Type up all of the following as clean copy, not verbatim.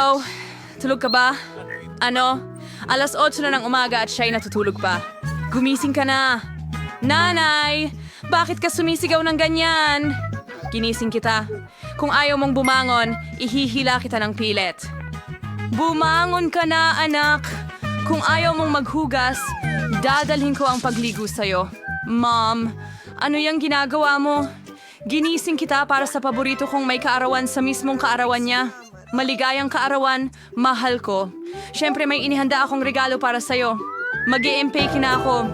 Hello? Tulog ka ba? Ano? Alas 8 na ng umaga at siya'y natutulog pa. Gumising ka na. Nanay! Bakit ka sumisigaw ng ganyan? Ginising kita. Kung ayaw mong bumangon, ihihila kita ng pilit. Bumangon ka na, anak! Kung ayaw mong maghugas, dadalhin ko ang pagligo sa'yo. Mom, ano yung ginagawa mo? Ginising kita para sa paborito kong may kaarawan sa mismong kaarawan niya. Maligayang kaarawan, mahal ko. Siyempre may inihanda akong regalo para sa'yo. Mag-i-empake na ako.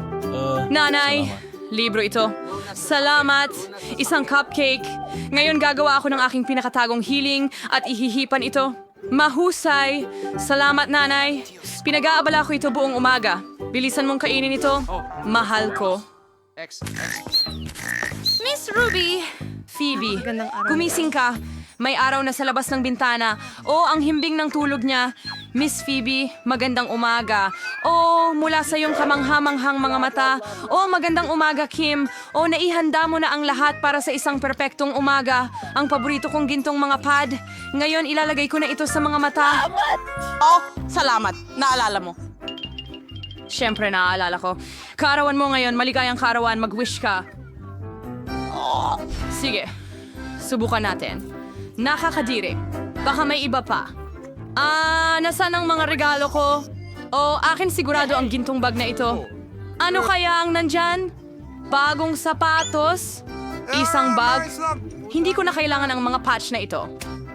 Nanay, libro ito. Salamat, isang cupcake. Ngayon gagawa ako ng aking pinakatagong hiling at ihihipan ito. Mahusay. Salamat, nanay. Pinag-aabala ko ito buong umaga. Bilisan mong kainin ito. Mahal ko. Miss Ruby! Phoebe, gumising ka. May araw na sa labas ng bintana. O, ang himbing ng tulog niya. Miss Phoebe, magandang umaga. O, mula sa iyong kamanghamanghang mga mata. O, magandang umaga, Kim. O, naihanda mo na ang lahat para sa isang perpektong umaga. Ang paborito kong gintong mga pad. Ngayon, ilalagay ko na ito sa mga mata. Oh, salamat. Naalala mo. Siyempre, naaalala ko. Kaarawan mo ngayon, maligayang kaarawan, mag-wish ka. Sige, subukan natin. Nakakadiri. Baka may iba pa. Nasaan ang mga regalo ko? O, akin sigurado ang gintong bag na ito. Ano kaya ang nandyan? Bagong sapatos? Isang bag? Hindi ko na kailangan ang mga patch na ito.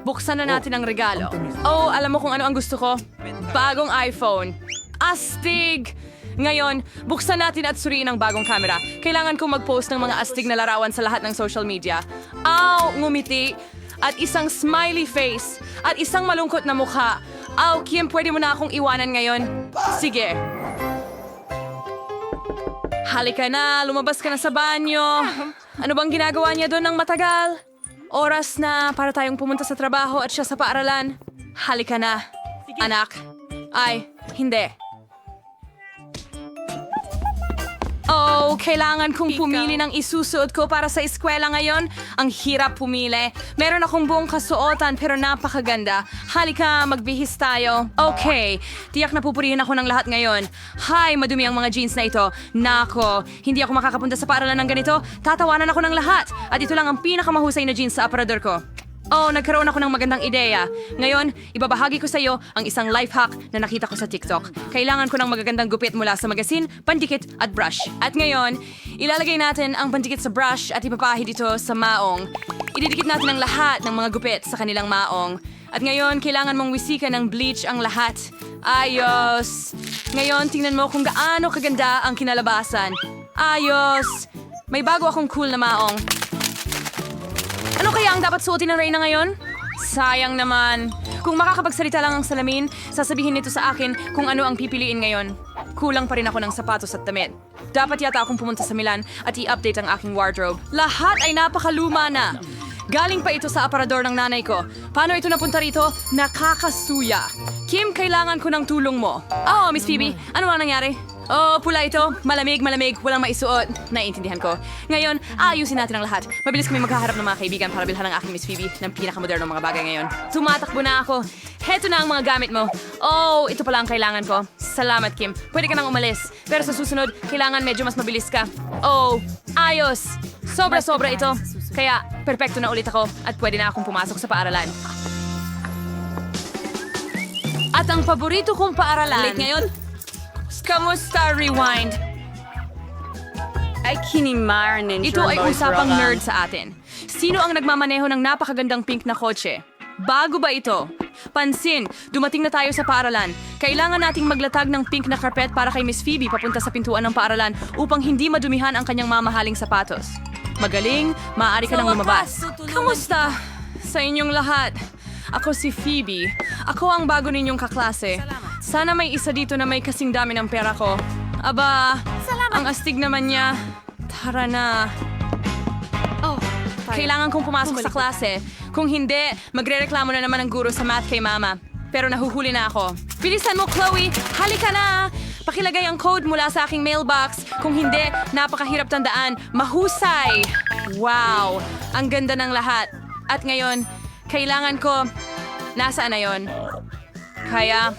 Buksan na natin ang regalo. Oh, alam mo kung ano ang gusto ko? Bagong iPhone. Astig! Ngayon, buksan natin at suriin ang bagong camera. Kailangan kong mag-post ng mga astig na larawan sa lahat ng social media. Aw, ngumiti. At isang smiley face. At isang malungkot na mukha. Aw, Kim, pwede mo na akong iwanan ngayon? Sige. Halika na, lumabas ka na sa banyo. Ano bang ginagawa niya doon ng matagal? Oras na para tayong pumunta sa trabaho at siya sa paaralan. Halika na, anak. Ay, hindi. Oh, kailangan kong pumili ng isusuot ko para sa eskwela ngayon. Ang hirap pumili. Meron akong buong kasuotan pero napakaganda. Halika, magbihis tayo. Okay, tiyak na pupurihin ako ng lahat ngayon. Hi, madumi ang mga jeans na ito. Nako, hindi ako makakapunta sa paaralan ng ganito. Tatawanan ako ng lahat. At ito lang ang pinakamahusay na jeans sa aparador ko. Oh, nagkaroon ako ng magandang ideya. Ngayon, ibabahagi ko sa iyo ang isang life hack na nakita ko sa TikTok. Kailangan ko ng magagandang gupit mula sa magasin, pandikit at brush. At ngayon, ilalagay natin ang pandikit sa brush at ipapahid ito sa maong. Ididikit natin ang lahat ng mga gupit sa kanilang maong. At ngayon, kailangan mong wisikan ng bleach ang lahat. Ayos! Ngayon, tingnan mo kung gaano kaganda ang kinalabasan. Ayos! May bago akong cool na maong. Ano kaya ang dapat suotin ng Reyna ngayon? Sayang naman. Kung makakapagsalita lang ang salamin, sasabihin nito sa akin kung ano ang pipiliin ngayon. Kulang pa rin ako ng sapatos at damit. Dapat yata akong pumunta sa Milan at i-update ang aking wardrobe. Lahat ay napakaluma na. Galing pa ito sa aparador ng nanay ko. Paano ito napunta rito? Nakakasuya. Kim, kailangan ko ng tulong mo. Oh, Miss Phoebe, ano ang nangyari? Oh, pula ito. Malamig, walang maisuot. Naiintindihan ko. Ngayon, ayusin natin ang lahat. Mabilis kami magkaharap ng mga kaibigan para bilhan ng aking Miss Phoebe ng pinakamodernong mga bagay ngayon. Tumatakbo na ako. Heto na ang mga gamit mo. Oh, ito pala ang kailangan ko. Salamat, Kim. Pwede ka nang umalis. Pero sa susunod, kailangan medyo mas mabilis ka. Oh, ayos. Sobra-sobra ito. Kaya, perpekto na ulit ako at pwede na akong pumasok sa paaralan. At ang paborito kong paaralan... Late ngayon? Kamusta, Rewind? Ay, kinimaranin. Ito ay usapang nerd sa atin. Sino ang nagmamaneho ng napakagandang pink na kotse? Bago ba ito? Pansin, dumating na tayo sa paaralan. Kailangan nating maglatag ng pink na carpet para kay Miss Phoebe papunta sa pintuan ng paaralan upang hindi madumihan ang kanyang mamahaling sapatos. Magaling, maaari ka nang lumabas. Kamusta? Sa inyong lahat. Ako si Phoebe. Ako ang bago ninyong kaklase. Sana may isa dito na may kasing dami ng pera ko. Aba, ang astig naman niya. Tara na. Oh, Kailangan kong pumasok sa klase. Kung hindi, magrereklamo na naman ang guro sa math kay mama. Pero nahuhuli na ako. Bilisan mo, Chloe! Halika na! Pakilagay ang code mula sa aking mailbox. Kung hindi, napakahirap tandaan. Mahusay! Wow! Ang ganda ng lahat. At ngayon, kailangan ko... Nasaan na yon? Kaya,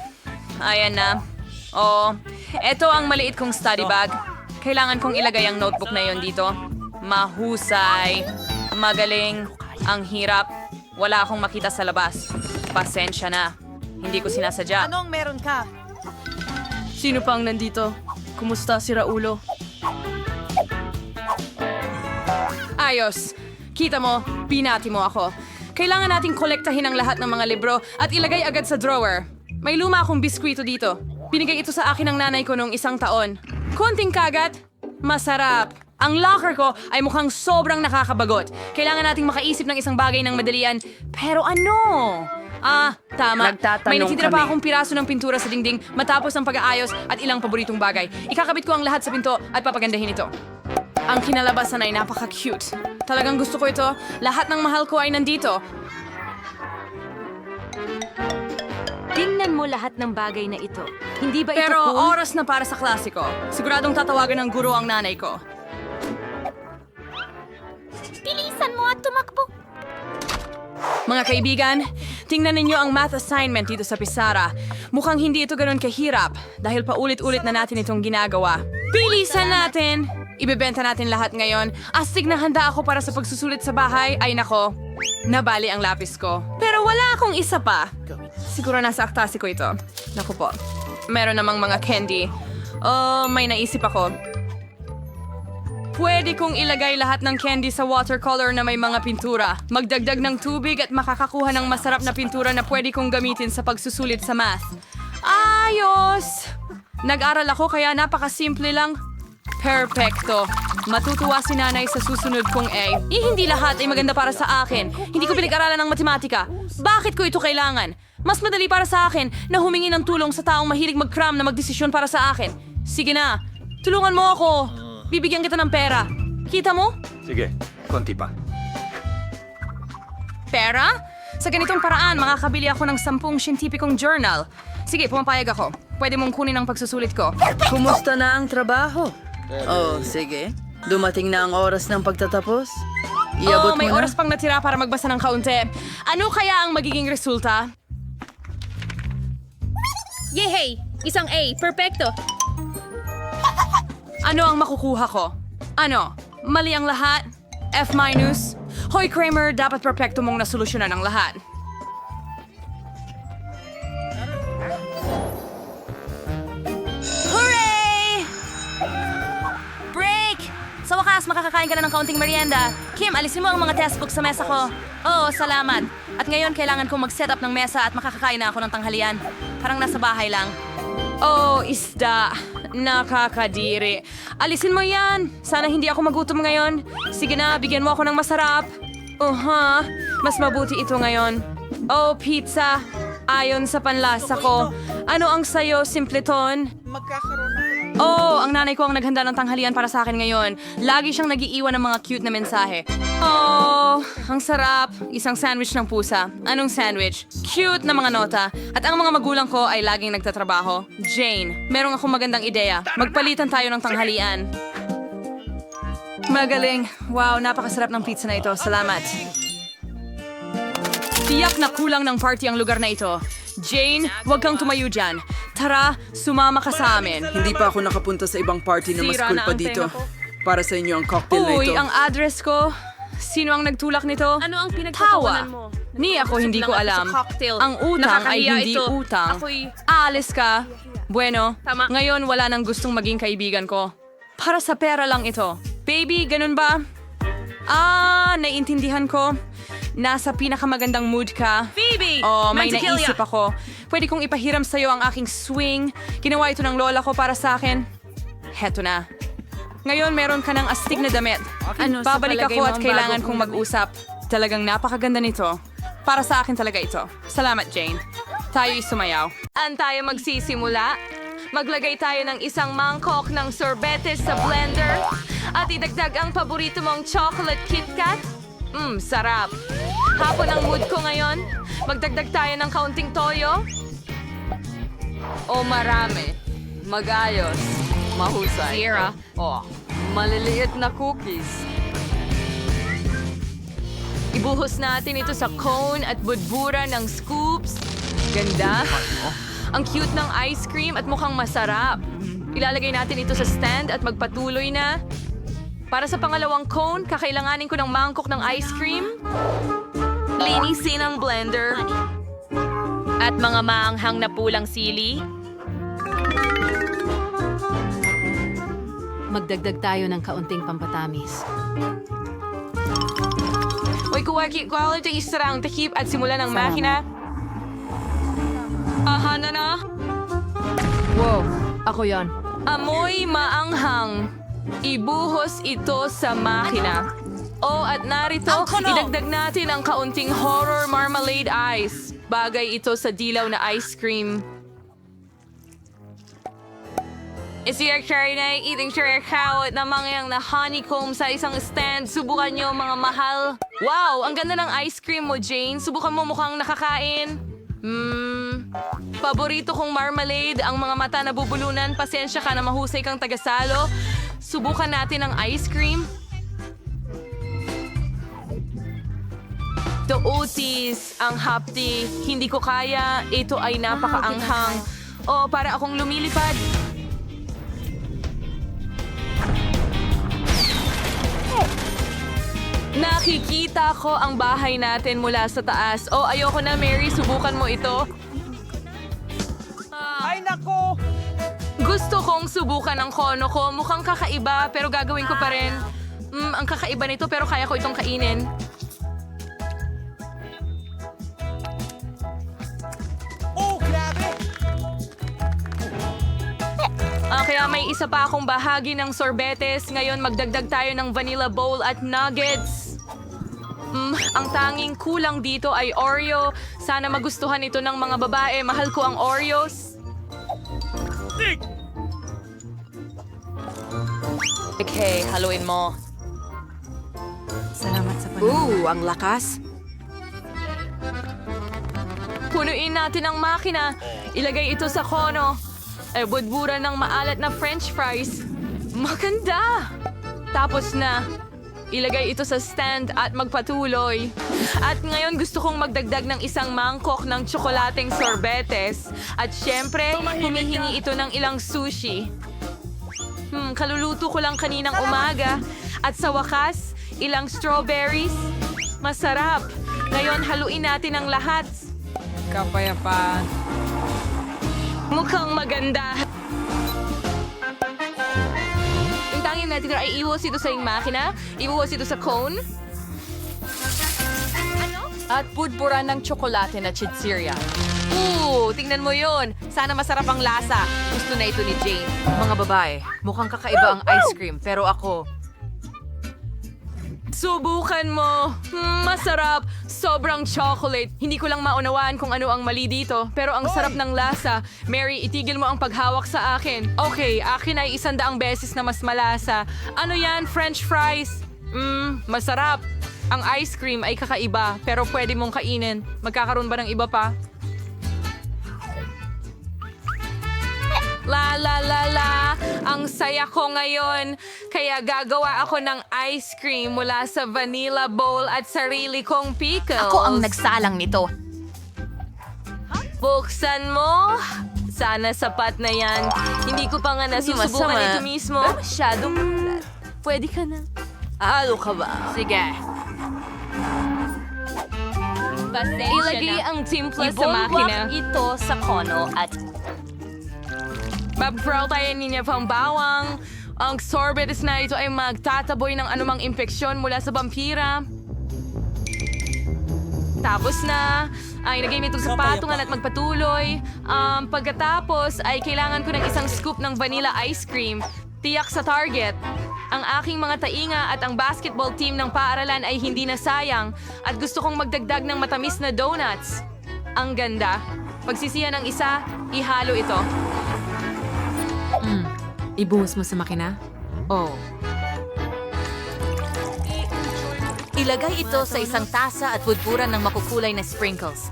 ayan na. Oo, eto ang maliit kong study bag. Kailangan kong ilagay ang notebook na yon dito. Mahusay. Magaling. Ang hirap. Wala akong makita sa labas. Pasensya na. Hindi ko sinasadya. Anong meron ka? Sino pang nandito? Kumusta si Raulo? Ayos. Kita mo, binati mo ako. Kailangan nating kolektahin ang lahat ng mga libro at ilagay agad sa drawer. May luma akong biskwito dito. Binigay ito sa akin ng nanay ko noong 1 taon. Konting kagat, masarap. Ang locker ko ay mukhang sobrang nakakabagot. Kailangan nating makaisip ng isang bagay ng madalian. Pero ano? Tama. Nagtatanong May natitira pa kami. akong piraso ng pintura sa dingding matapos ang pag-aayos at ilang paboritong bagay. Ikakabit ko ang lahat sa pinto at papagandahin ito. Ang kinalabasan ay napaka-cute. Talagang gusto ko ito. Lahat ng mahal ko ay nandito. Tingnan mo lahat ng bagay na ito. Hindi ba ito Pero cool? oras na para sa klasiko. Siguradong tatawagan ng guro ang nanay ko. Bilisan mo at tumakbo. Mga kaibigan, tingnan ninyo ang math assignment dito sa Pisara. Mukhang hindi ito ganoon kahirap dahil paulit-ulit na natin itong ginagawa. Bilisan natin! Ibebenta natin lahat ngayon. Astig na handa ako para sa pagsusulit sa bahay. Ay nako, nabali ang lapis ko. Pero wala akong isa pa. Siguro nasa aktasi ko ito. Naku po. Meron namang mga candy. Oh, may naisip ako. Pwede kong ilagay lahat ng candy sa watercolor na may mga pintura. Magdagdag ng tubig at makakakuha ng masarap na pintura na pwede kong gamitin sa pagsusulit sa math. Ayos! Nag-aral ako kaya napakasimple lang. Perfecto. Matutuwa si nanay sa susunod kong A. Hindi lahat ay maganda para sa akin. Hindi ko pinag-aralan ng matematika. Bakit ko ito kailangan? Mas madali para sa akin na humingi ng tulong sa taong mahilig mag-cram na magdesisyon para sa akin. Sige na, tulungan mo ako. Bibigyan kita ng pera. Kita mo? Sige, konti pa. Pera? Sa ganitong paraan, makakabili ako ng 10 siyentipikong journal. Sige, pumapayag ako. Pwede mong kunin ang pagsusulit ko. Kumusta na ang trabaho? Oh, sige. Dumating na ang oras ng pagtatapos. Iabot May mo na. oras pang natira para magbasa ng kaunti. Ano kaya ang magiging resulta? Yehey! Isang A. Perfecto. Ano ang makukuha ko? Ano? Mali ang lahat? F-? Hoy Kramer, dapat perpekto mong nasolusyonan ang lahat. Hooray! Break! Sa wakas, makakakain ka na ng kaunting merienda. Kim, alisin mo ang mga textbook sa mesa ko. Oo, salamat. At ngayon, kailangan kong mag-set up ng mesa at makakakain na ako ng tanghalian. Parang nasa bahay lang. Oh, isda. Nakakadiri. Alisin mo yan. Sana hindi ako magutom ngayon. Sige na, bigyan mo ako ng masarap. Mas mabuti ito ngayon. Oh, pizza. Ayon sa panlasa ko. Ano ang sayo, Simpleton? Oh, ang nanay ko ang naghanda ng tanghalian para sa akin ngayon. Lagi siyang nagiiwan ng mga cute na mensahe. Oh, ang sarap. Isang sandwich ng pusa. Anong sandwich? Cute na mga nota. At ang mga magulang ko ay laging nagtatrabaho. Jane, merong akong magandang ideya. Magpalitan tayo ng tanghalian. Magaling. Wow, napakasarap ng pizza na ito. Salamat. Tiyak na kulang ng party ang lugar na ito. Jane, huwag kang tumayo dyan. Tara, sumama ka sa amin. Hindi pa ako nakapunta sa ibang party na mas Sira cool na pa ang dito. tenga ko. Para sa inyo ang cocktail na Uy, ito. ang address ko. Sino ang nagtulak nito? Ano ang Tawa. pinagtatawanan mo? Ni ako hindi ko Lang ako alam. sa cocktail. Ang utang ay Nakakahiya hindi ito. utang. Ako'y- Aalis ka. Bueno, Tama. ngayon wala nang gustong maging kaibigan ko. Para sa pera lang ito. Baby, ganun ba? Naiintindihan ko. Nasa pinakamagandang mood ka. Phoebe! Oh, may Mantequilla. naisip ako. Pwede kong ipahiram sa'yo ang aking swing. Ginawa ito ng lola ko para sa akin. Heto na. Ngayon, meron ka ng astig na damit. Ano, sa Babalik palagay ako mo at ang kailangan bago kong kong mag-usap. Talagang napakaganda nito. Para sa akin talaga ito. Salamat, Jane. Tayo'y sumayaw. An tayo magsisimula? Maglagay tayo ng isang mangkok ng sorbetes sa blender at idagdag ang paborito mong chocolate KitKat. Sarap. Hapon ang mood ko ngayon. Magdagdag tayo ng kaunting toyo. O marami. Magayos. Mahusay. Sierra. Oh, maliliit na cookies. Ibuhos natin ito sa cone at budbura ng scoops. ganda. Ang cute ng ice cream at mukhang masarap. Ilalagay natin ito sa stand at magpatuloy na. Para sa pangalawang cone, kakailanganin ko ng mangkok ng ice cream. Linisin ang blender. At mga maanghang na pulang sili. Magdagdag tayo ng kaunting pampatamis. Uy, quality isarang takip at simulan ng makina. Aha na. Wow, ako yon. Amoy maanghang. Ibuhos ito sa makina. Oh, at narito, idagdag natin ang kaunting horror marmalade ice. Bagay ito sa dilaw na ice cream. Isiyar na eating sure cow at namangyang na honeycomb sa isang stand. Subukan nyo mga mahal. Wow, ang ganda ng ice cream mo, Jane. Subukan mo mukhang nakakain. Paborito kong marmalade. Ang mga mata nabubulunan. Pasensya ka na mahusay kang tagasalo. Subukan natin ang ice cream. The Otis, ang hapti. Hindi ko kaya. Ito ay napakaanghang. O, para akong lumilipad. Nakikita ko ang bahay natin mula sa taas. Oh, ayoko na, Mary. Subukan mo ito. Ay, nako! Gusto kong subukan ang kono ko. Mukhang kakaiba, pero gagawin ko pa rin. Ang kakaiba nito, pero kaya ko itong kainin. Oh, grabe! Kaya may isa pa akong bahagi ng sorbetes. Ngayon, magdagdag tayo ng vanilla bowl at nuggets. Ang tanging kulang dito ay Oreo. Sana magustuhan ito ng mga babae. Mahal ko ang Oreos. Okay, haluin mo. Salamat sa panahon. ang lakas. Punuin natin ang makina. Ilagay ito sa kono. Budburan ng maalat na french fries. Maganda! Tapos na. Ilagay ito sa stand at magpatuloy. At ngayon gusto kong magdagdag ng isang mangkok ng tsokolateng sorbetes. At syempre, humihingi ito ng ilang sushi. Kaluluto ko lang kaninang umaga. At sa wakas, ilang strawberries. Masarap. Ngayon, haluin natin ang lahat. Kapayapaan. Mukhang maganda. Yung tanging natin ay iwas ito sa iyong makina, iwas ito sa cone. At pudpuran ng tsokolate na chitsiria. Tingnan mo yon. Sana masarap ang lasa. Gusto na ito ni Jane. Mga babae, mukhang kakaiba ang ice cream, pero ako, Subukan mo. Masarap. Sobrang chocolate. Hindi ko lang maunawaan kung ano ang mali dito. Pero ang sarap ng lasa. Mary, itigil mo ang paghawak sa akin. Okay, akin ay 100 beses na mas malasa. Ano yan? French fries? Masarap. Ang ice cream ay kakaiba, pero pwede mong kainin. Magkakaroon ba ng iba pa? La la la la, ang saya ko ngayon. Kaya gagawa ako ng ice cream mula sa vanilla bowl at sarili kong pickles. Ako ang nagsalang nito. Buksan mo. Sana sapat na yan. Hindi ko pa nga nasusubukan masama. ito mismo. Masyadong pwede ka na. Ano ka ba? sige. Ilagay ang timpla sa makina. ito sa kono at Babrotayan niya pang bawang. Ang sorbetes na ito ay magtataboy ng anumang impeksyon mula sa vampira. Tapos na, ay nagay nito sa patungan at magpatuloy. Pagkatapos ay kailangan ko ng isang scoop ng vanilla ice cream. Tiyak sa target. Ang aking mga tainga at ang basketball team ng paaralan ay hindi na sayang at gusto kong magdagdag ng matamis na donuts. Ang ganda. Pagsisiyan ng isa, ihalo ito. Ibuhos mo sa makina? Oh, ilagay ito sa isang tasa at budburan ng makukulay na sprinkles.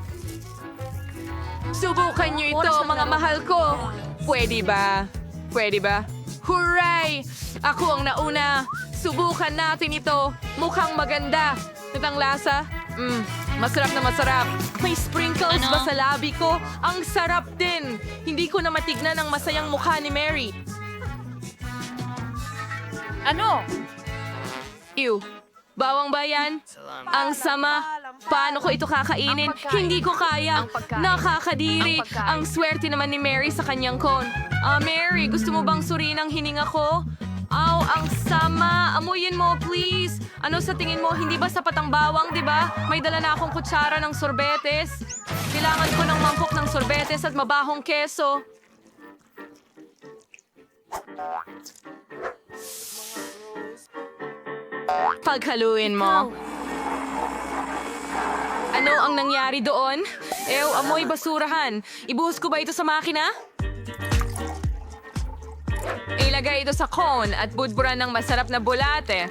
Subukan niyo ito, mga mahal ko. Pwede ba? Pwede ba? Hooray! Ako ang nauna. Subukan natin ito. Mukhang maganda. At ang lasa? Masarap na masarap. May sprinkles ba sa labi ko? Ang sarap din. Hindi ko na matignan ang masayang mukha ni Mary. Ano? Ew. Bawang bayan? Ang sama. Paano ko ito kakainin? Ang pagkain. Hindi ko kaya. Ang pagkain. Nakakadiri. Ang pagkain. Ang swerte naman ni Mary sa kanyang cone. Mary, gusto mo bang suriin ang hininga ko? Aw, ang sama. Amuyin mo, please. Ano sa tingin mo? Hindi ba sapat ang bawang, di ba? May dala na akong kutsara ng sorbetes. Kailangan ko ng mangkok ng sorbetes at mabahong keso. Paghaluin mo. Ano ang nangyari doon? Ew, amoy basurahan. Ibuhos ko ba ito sa makina? Ilagay ito sa cone at budburan ng masarap na bulate.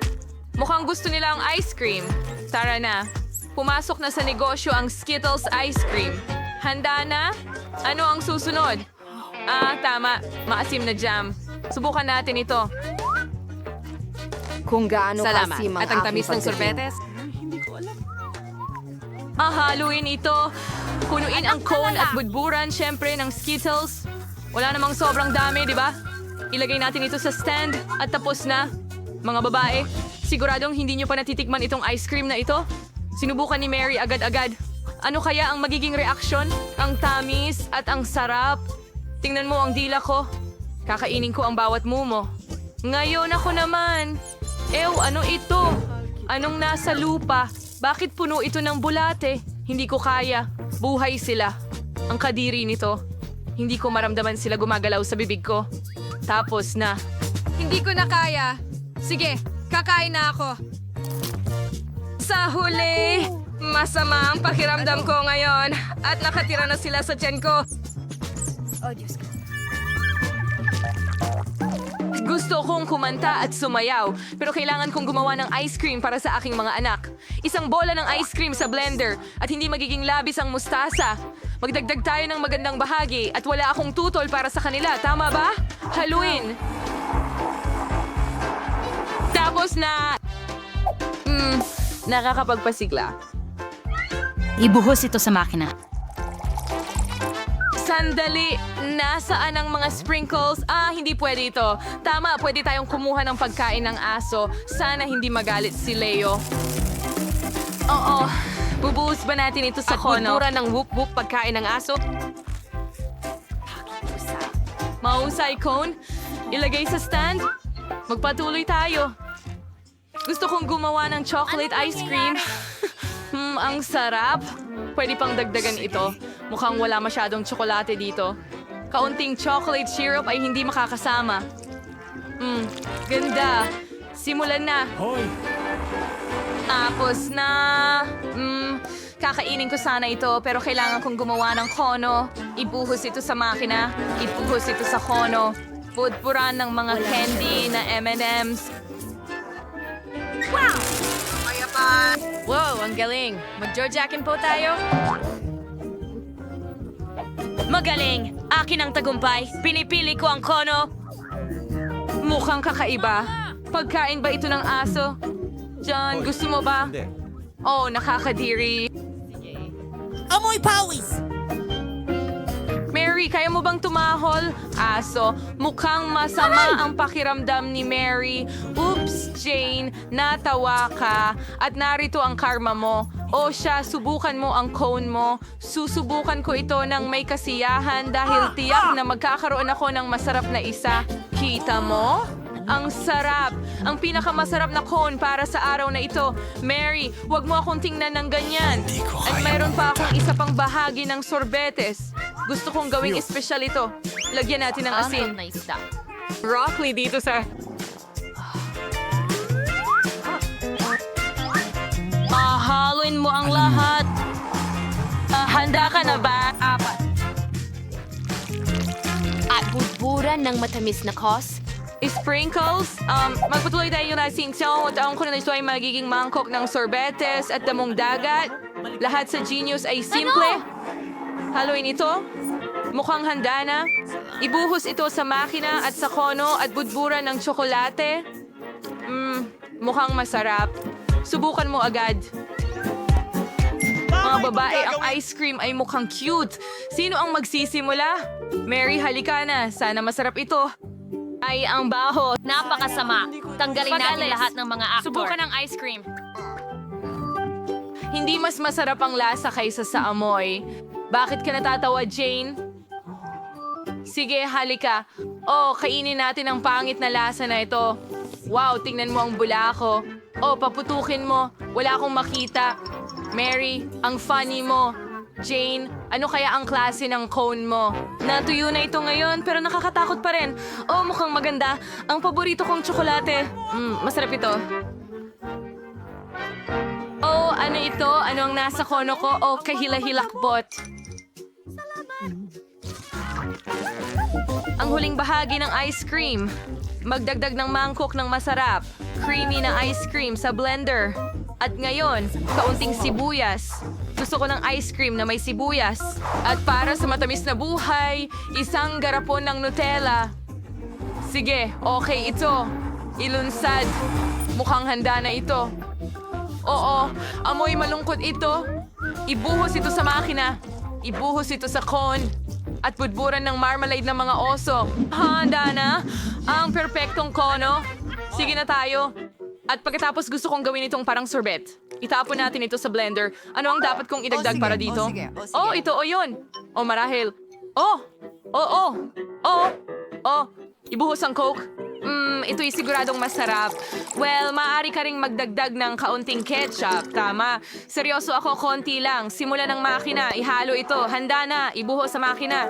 Mukhang gusto nila ang ice cream. Tara na. Pumasok na sa negosyo ang Skittles ice cream. Handa na? Ano ang susunod? Tama. Maasim na jam. Subukan natin ito. Kung gaano Salamat. kasim ang At ang aking tamis ng pagdating. sorbetes? Haluin ito. Punuin ang cone at budburan, syempre, ng Skittles. Wala namang sobrang dami, di ba? Ilagay natin ito sa stand at tapos na. Mga babae, siguradong hindi nyo pa natitikman itong ice cream na ito. Sinubukan ni Mary agad-agad. Ano kaya ang magiging reaksyon? Ang tamis at ang sarap. Tingnan mo ang dila ko. Kakainin ko ang bawat mumo. Ngayon ako naman. Ew, ano ito? Anong nasa lupa? Bakit puno ito ng bulate? Hindi ko kaya. Buhay sila. Ang kadiri nito. Hindi ko maramdaman sila gumagalaw sa bibig ko. Tapos na. Hindi ko na kaya. Sige, kakain na ako. Sa huli, masama ang pakiramdam ko ngayon. At nakatira na sila sa tiyan ko. Gusto kong kumanta at sumayaw, pero kailangan kong gumawa ng ice cream para sa aking mga anak. Isang bola ng ice cream sa blender at hindi magiging labis ang mustasa. Magdagdag tayo ng magandang bahagi at wala akong tutol para sa kanila, tama ba? Haluin! Tapos na... nakakapagpasigla. Ibuhos ito sa makina. Sandali! Nasaan ang mga sprinkles? Hindi pwede ito. Tama, pwede tayong kumuha ng pagkain ng aso. Sana hindi magalit si Leo. Oo. Bubuhos ba natin ito sa kono? Kultura ng whoop-whoop pagkain ng aso? Mahusay, Cone. Ilagay sa stand. Magpatuloy tayo. Gusto kong gumawa ng chocolate ice cream. Ang sarap. Pwede pang dagdagan ito. Mukhang wala masyadong tsokolate dito. Kaunting chocolate syrup ay hindi makakasama. Ganda. Simulan na. Tapos na. Kakainin ko sana ito pero kailangan kong gumawa ng kono. Ibuhos ito sa makina. Ibuhos ito sa kono. Pudpuran ng mga candy na M&M's. Wow, ang galing. Mag-Georgiakin po tayo? Magaling! Akin ang tagumpay. Pinipili ko ang kono. Mukhang kakaiba. Pagkain ba ito ng aso? John, gusto mo ba? Oh, nakakadiri. Amoy pawis! Mary, kaya mo bang tumahol? Aso, mukhang masama ang pakiramdam ni Mary. Oops, Jane, natawa ka. At narito ang karma mo. O siya, subukan mo ang cone mo. Susubukan ko ito ng may kasiyahan dahil tiyak na magkakaroon ako ng masarap na isa. Kita mo? Ang sarap! Ang pinakamasarap na cone para sa araw na ito. Mary, wag mo akong tingnan ng ganyan. At mayroon pa akong isa pang bahagi ng sorbetes. Gusto kong gawing espesyal ito. Lagyan natin ng asin. Na isda. Broccoli dito sa... Haluin mo ang lahat. Handa ka na ba? At budburan ng matamis na kos. Sprinkles? Magpatuloy tayo yung asin. So, taong ko na ito ay magiging mangkok ng sorbetes at damong dagat. Lahat sa Genius ay simple. Haluin ito. Mukhang handa na. Ibuhos ito sa makina at sa kono at budburan ng tsokolate. Mukhang masarap. Subukan mo agad. mga babae, ang ice cream ay mukhang cute. Sino ang magsisimula? Mary, halika na. Sana masarap ito. Ay, ang baho. Napakasama. Tanggalin natin lahat ng mga aktor. Subukan ng ice cream. Hindi mas masarap ang lasa kaysa sa amoy. Bakit ka natatawa, Jane? Sige, halika. Oh, kainin natin ang pangit na lasa na ito. Wow, tingnan mo ang bula ko. Oh, paputukin mo. Wala akong makita. Mary, ang funny mo. Jane, ano kaya ang klase ng cone mo? Natuyo na ito ngayon pero nakakatakot pa rin. Oh, mukhang maganda. Ang paborito kong tsokolate. Masarap ito. Oh, ano ito? Ano ang nasa kono ko? Oh, kahila-hilakbot. Ang huling bahagi ng ice cream. Magdagdag ng mangkok ng masarap. Creamy na ice cream sa blender. At ngayon, kaunting sibuyas. Gusto ko ng ice cream na may sibuyas. At para sa matamis na buhay, isang garapon ng Nutella. Sige, okay ito. Ilunsad. Mukhang handa na ito. Oo, amoy malungkot ito. Ibuhos ito sa makina. Ibuhos ito sa cone. At budburan ng marmalade ng mga oso. Handa na ang perpektong kono. Sige na tayo. At pagkatapos gusto kong gawin itong parang sorbet. Itapon natin ito sa blender. Ano ang dapat kong idagdag para dito? Oh, ito o yun. O marahil. Oh! Ibuhos ang Coke. Ito'y siguradong masarap. Well, maaari ka ring magdagdag ng kaunting ketchup. Tama. Seryoso ako, konti lang. Simula ng makina, ihalo ito. Handa na, ibuhos sa makina.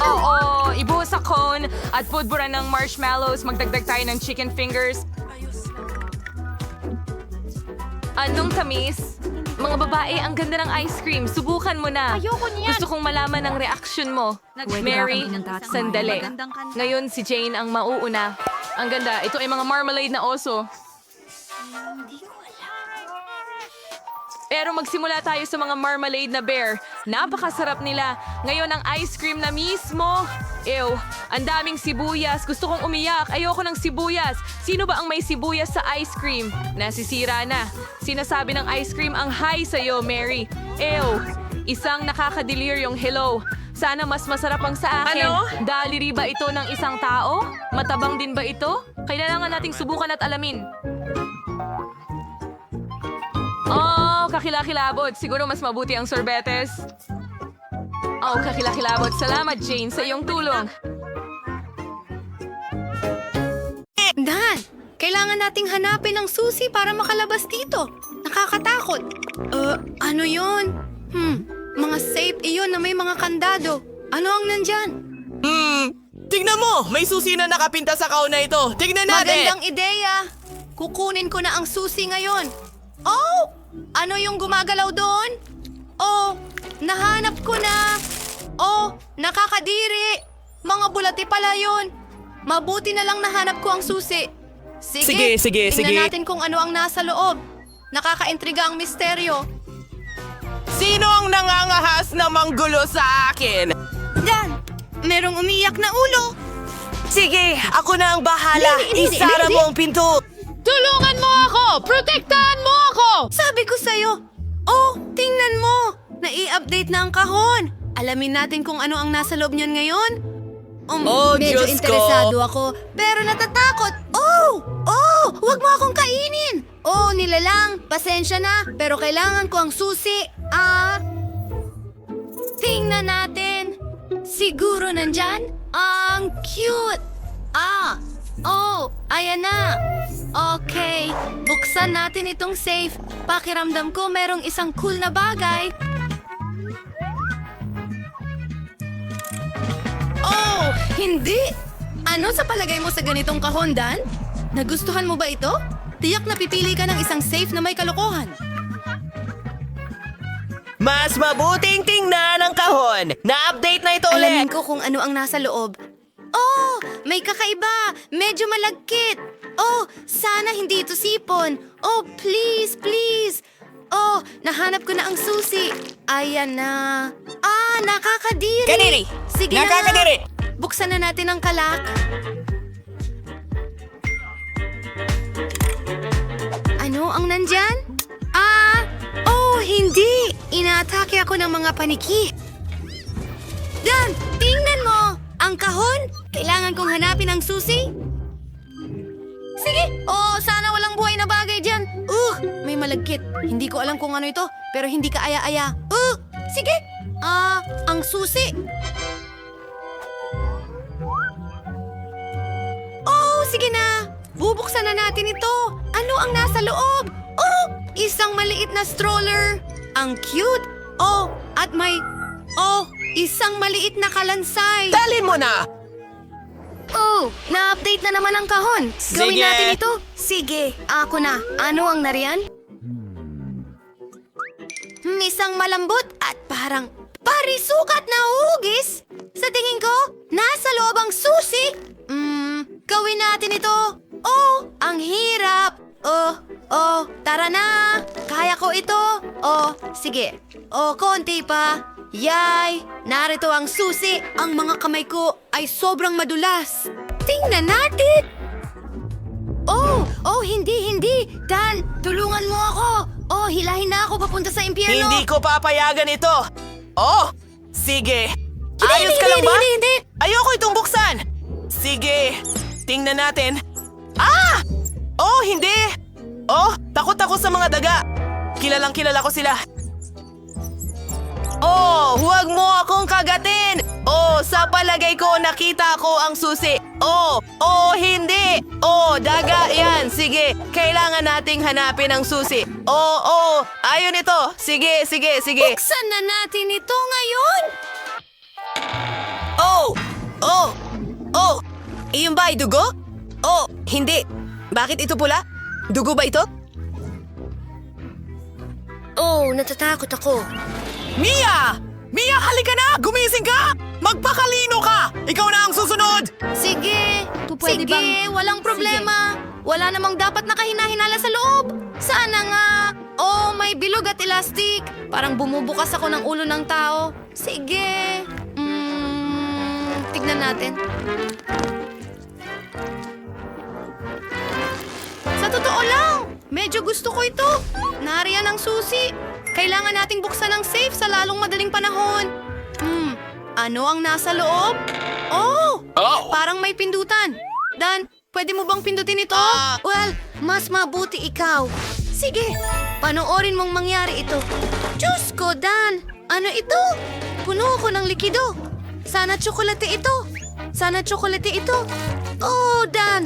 Oo, ibuhos sa cone at budburan ng marshmallows. Magdagdag tayo ng chicken fingers. Anong tamis? Mga babae, ang ganda ng ice cream. Subukan mo na. Ayoko niyan. Gusto kong malaman ang reaksyon mo. Mary, sandali. Ngayon si Jane ang mauuna. Ang ganda. Ito ay mga marmalade na oso. Pero magsimula tayo sa mga marmalade na bear. Napakasarap nila. Ngayon ang ice cream na mismo. Ew, ang daming sibuyas. Gusto kong umiyak. Ayoko ng sibuyas. Sino ba ang may sibuyas sa ice cream? Nasisira na. Sinasabi ng ice cream ang hi sa'yo, Mary. Ew, isang nakakadeliryong hello. Sana mas masarap ang sa akin. Ano? Daliri ba ito ng isang tao? Matabang din ba ito? Kailangan nating subukan at alamin. Oh, kakilakilabot. Siguro mas mabuti ang sorbetes. Oh, kakilakilabot. Salamat, Jane, sa iyong tulong. Dan, kailangan nating hanapin ang susi para makalabas dito. Nakakatakot. Ano yun? Mga safe iyon na may mga kandado. Ano ang nandyan? Tignan mo! May susi na nakapinta sa kahon na ito. Tignan natin! Magandang ideya. Kukunin ko na ang susi ngayon. Oh! Ano yung gumagalaw doon? Oh, nahanap ko na. Oh, nakakadiri. Mga bulati pala yun. Mabuti na lang nahanap ko ang susi. Sige. Tingnan natin kung ano ang nasa loob. Nakakaintriga ang misteryo. Sino ang nangangahas na manggulo sa akin? Dan, merong umiyak na ulo. Sige, ako na ang bahala. Isara mo ang pinto. Tulungan mo ako! Protektahan mo ako! Sabi ko sa'yo. Oh, tingnan mo. Nai-update na ang kahon. Alamin natin kung ano ang nasa loob niyan ngayon. Oh, medyo Diyos ko. interesado ako, pero natatakot. Oh! Huwag mo akong kainin. Oh, nilalang. Pasensya na, pero kailangan ko ang susi. Tingnan natin. Siguro nandyan? Ang cute. Oh, ayan na. Okay, buksan natin itong safe. Pakiramdam ko merong isang cool na bagay. Oh, hindi! Ano sa palagay mo sa ganitong kahon, Dan? Nagustuhan mo ba ito? Tiyak na pipili ka ng isang safe na may kalokohan. Mas mabuting tingnan ang kahon. Na-update na ito Alamin ulit. ko kung ano ang nasa loob. Oh, may kakaiba. Medyo malagkit. Oh, sana hindi ito sipon. Oh, please. Oh, nahanap ko na ang susi. Ayan na. Nakakadiri. Kadiri! Sige Nakakadiri! na. buksan na natin ang kalak. Ano ang nandyan? Hindi! Inaatake ako ng mga paniki. Dan, tingnan mo! Ang kahon? Kailangan kong hanapin ang susi? Sige! Sana walang buhay na bagay dyan. May malagkit. Hindi ko alam kung ano ito, pero hindi ka aya-aya. Sige! Ang susi. Sige na! Bubuksan na natin ito. Ano ang nasa loob? Isang maliit na stroller. Ang cute. At may... isang maliit na kalansay. Dalhin mo na! Na-update na naman ang kahon. Gawin Sige. natin ito. Sige, ako na. Ano ang nariyan? Isang malambot at parang parisukat na hugis. Sa tingin ko, nasa loob ang susi. Gawin natin ito. Ang hirap. Tara na. Kaya ko ito. Sige. Konti pa. Yay! Narito ang susi. Ang mga kamay ko ay sobrang madulas. Tingnan natin! Hindi. Dan, tulungan mo ako. Hilahin na ako papunta sa impyerno. Hindi ko papayagan ito! Sige! Ayos ka lang ba? Hindi. Ayoko itong buksan! Sige! Tingnan natin. Hindi! Takot ako sa mga daga! Kilalang kilala ko sila. Huwag mo akong kagatin! Sa palagay ko nakita ko ang susi. Hindi! Daga yan! Sige, kailangan nating hanapin ang susi. Ayun ito! Sige! Buksan na natin ito ngayon. Iyon ba ay dugo? Hindi. Bakit ito pula? Dugo ba ito? Natatakot ako. Mia! Mia, halika na! Gumising ka! Magpakalino ka! Ikaw na ang susunod! Sige, Pwede walang problema. Wala namang dapat nakahinahinala sa loob. Sana nga. May bilog at elastic. Parang bumubukas ako ng ulo ng tao. Sige. Tignan natin. Sa totoo lang, medyo gusto ko ito. Nariyan ang susi. Kailangan nating buksan ang safe sa lalong madaling panahon. Ano ang nasa loob? Parang may pindutan. Dan, pwede mo bang pindutin ito? Well, mas mabuti ikaw. Sige, panoorin mong mangyari ito. Diyos ko, Dan! Ano ito? Puno ko ng likido. Sana tsokolate ito. Dan!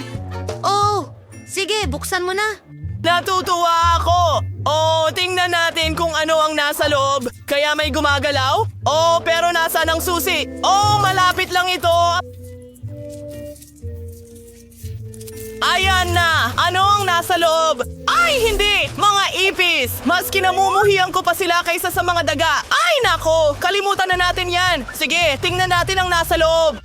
Sige, buksan mo na. Natutuwa ako! Tingnan natin kung ano ang nasa loob. Kaya may gumagalaw? Pero nasaan ang susi? Malapit lang ito! Ayan na! Ano ang nasa loob? Ay, hindi! Mga ipis! Mas kinamumuhian ko pa sila kaysa sa mga daga. Ay, nako! Kalimutan na natin yan! Sige, tingnan natin ang nasa loob.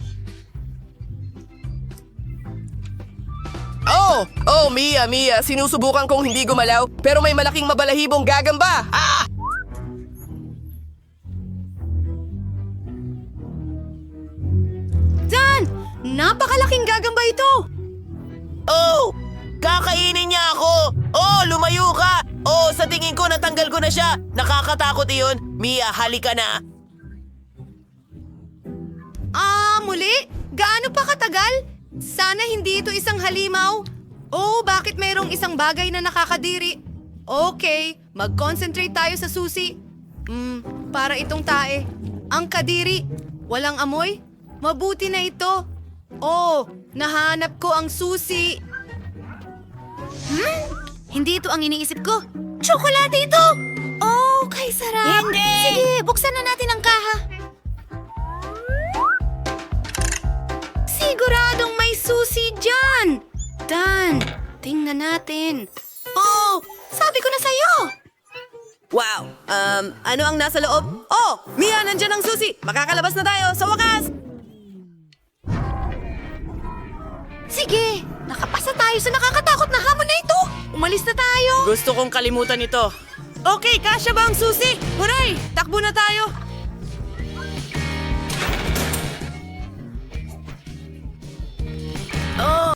Mia, sinusubukan kong hindi gumalaw, pero may malaking mabalahibong gagamba. Dan! Napakalaking gagamba ito! Kakainin niya ako! Lumayo ka! Sa tingin ko natanggal ko na siya. Nakakatakot iyon. Mia, halika na. Muli? Gaano pa katagal? Sana hindi ito isang halimaw. Bakit mayroong isang bagay na nakakadiri? Okay, mag-concentrate tayo sa susi. Para itong tae. Ang kadiri. Walang amoy? Mabuti na ito. Nahanap ko ang susi. Hindi ito ang iniisip ko. Tsokolate ito! Kay sarap. Hindi! Sige, buksan na natin ang kaha. Siguradong may susi dyan! Dan, tingnan natin. Sabi ko na sa'yo! Wow! Ano ang nasa loob? Mia, nandyan ang susi! Makakalabas na tayo sa wakas! Sige, nakapasa tayo sa nakakatakot na hamon na ito! Umalis na tayo! Gusto kong kalimutan ito. Okay, kasya ba ang susi? Huray! Takbo na tayo! Oh,